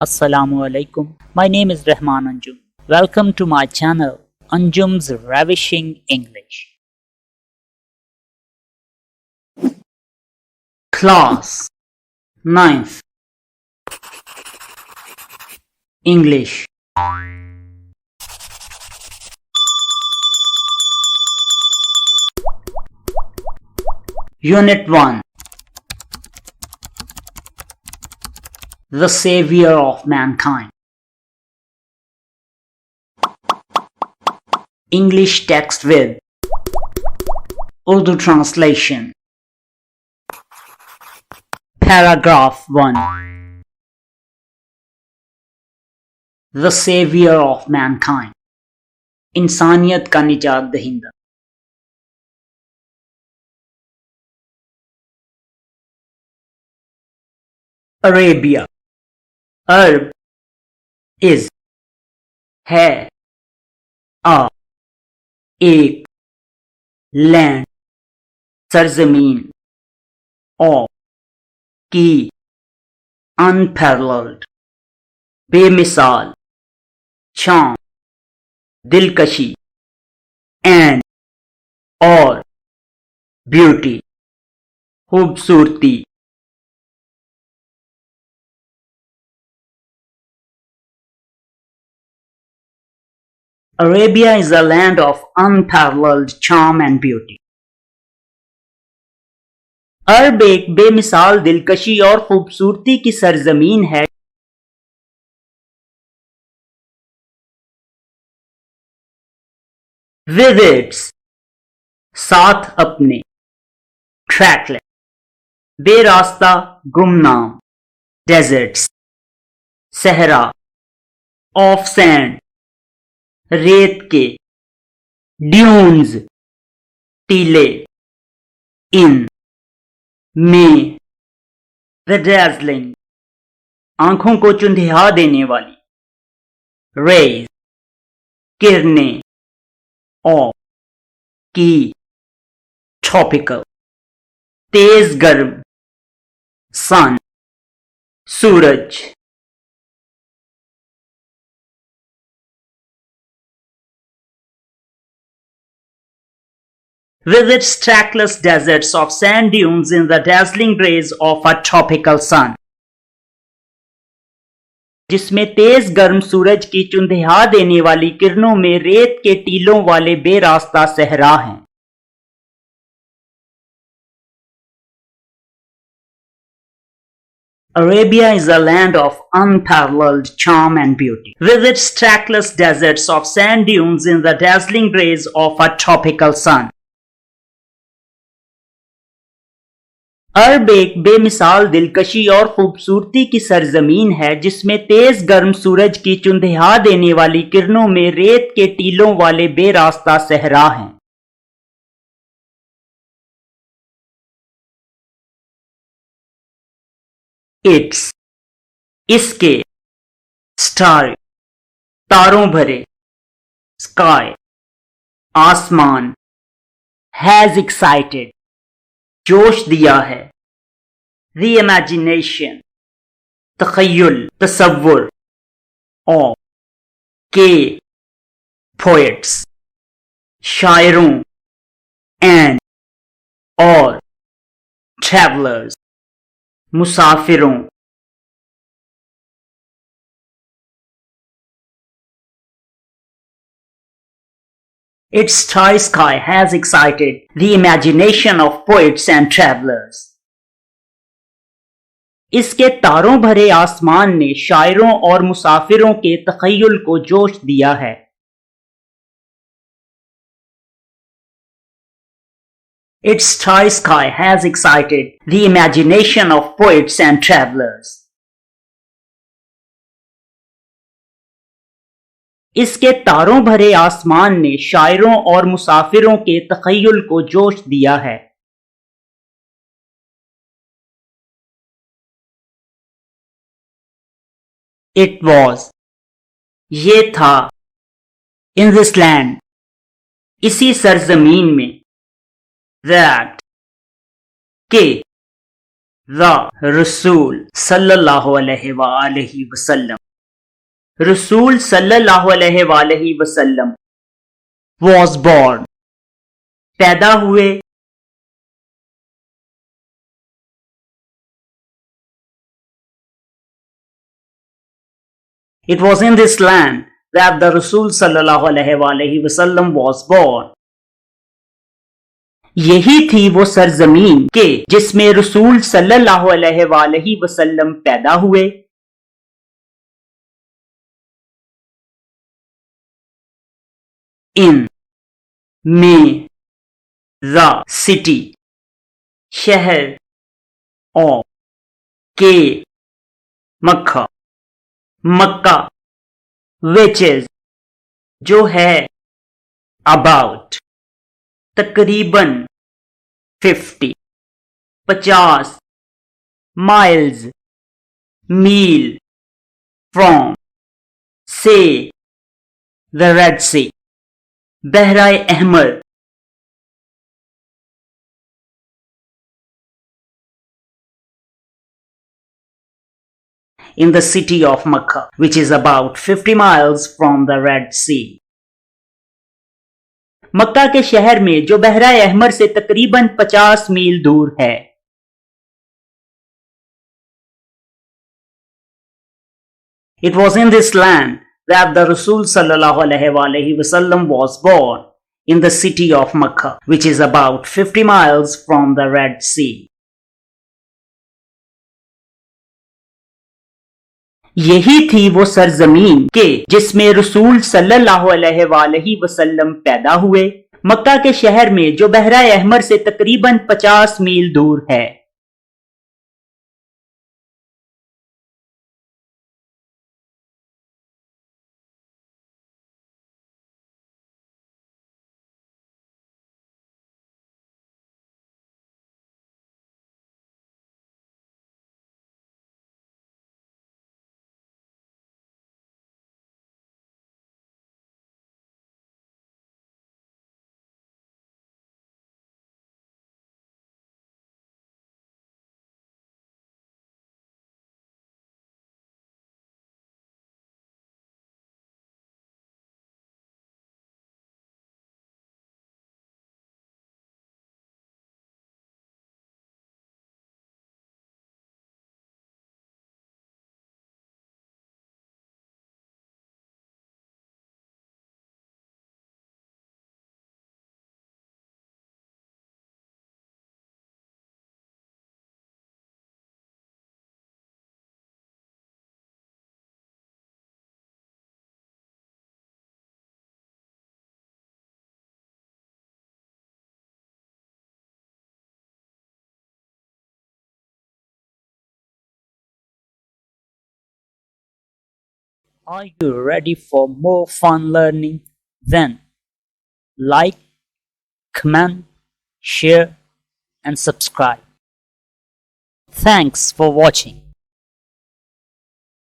Assalamu alaikum. My name is Rahman Anjum. Welcome to my channel, Anjum's Ravishing English. Class 9th English. Unit 1. The Saviour of Mankind. English text with Urdu translation. Paragraph 1. The Saviour of Mankind. इंसानियत का निजात दहिंदा. Arabia. Arab is है a एक land सरजमीन और की unparalleled बेमिसाल charm दिलकशी and और beauty खूबसूरती. Arabia is a land of unparalleled charm and beauty. अरब एक बेमिसाल दिलकशी और खूबसूरती की सरजमीन है. Visits साथ अपने. Trackless बेरास्ता गुमनाम. Deserts सहरा. Of sand रेत के. ड्यून्स टीले. इन में. द dazzling आंखों को चुंधिया देने वाली. रेज किरणें और की. ट्रॉपिकल तेज गर्म. सन सूरज. Visits trackless deserts of sand dunes in the dazzling rays of a tropical sun. जिसमें तेज गर्म सूरज की चुंधिया देने वाली किरणों में रेत के टीलों वाले बेरास्ता सहरा हैं. Arabia is a land of unparalleled charm and beauty. Visits trackless deserts of sand dunes in the dazzling rays of a tropical sun. अरब एक बेमिसाल दिलकशी और खूबसूरती की सरजमीन है जिसमें तेज गर्म सूरज की चुंधिया देने वाली किरणों में रेत के टीलों वाले बेरास्ता सहरा हैं. इट्स इसके. स्टार तारों भरे. स्काई आसमान. हैज एक्साइटेड जोश दिया है. The imagination तखय्युल तसव्वुर और के. poets शायरों and और travelers मुसाफिरों. Its starry sky has excited the imagination of poets and travelers. इसके तारों भरे आसमान ने शायरों और मुसाफिरों के तखय्युल को जोश दिया है. Its starry sky has excited the imagination of poets and travelers. इसके तारों भरे आसमान ने शायरों और मुसाफिरों के तखय्युल को जोश दिया है. It was ये था. In this land इसी सरजमीन में. That के The Rasul sallallahu alaihi wa alihi wasallam. Rasul sallallahu alaihi wa alihi wasallam was born. पैदा हुए. It was in this land that the Rasul sallallahu alaihi wasallam was born. यही थी वो सरजमीन के जिसमें रसूल सल्लल्लाहु अलैहि वसल्लम पैदा हुए. इन में द सिटी शहर ऑफ के मक्का मक्का विच इज जो है अबाउट तकरीबन 50 माइल्स मील फ्रॉम से द रेड सी बहराए अहमर. In the city of Makkah, which is about 50 miles from the Red Sea. मक्का के शहर में जो बहराए अहमर से तकरीबन 50 मील दूर है. It was in this land that the Rasul sallallahu alaihi wasallam was born, in the city of Makkah, which is about 50 miles from the Red Sea. यही थी वो सरजमीन के जिसमें रसूल सल्लल्लाहु अलैहि वसल्लम पैदा हुए. मक्का के शहर में जो बहराए अहमर से तकरीबन 50 मील दूर है. Are you ready for more fun learning? Then like, comment, share and subscribe. Thanks for watching.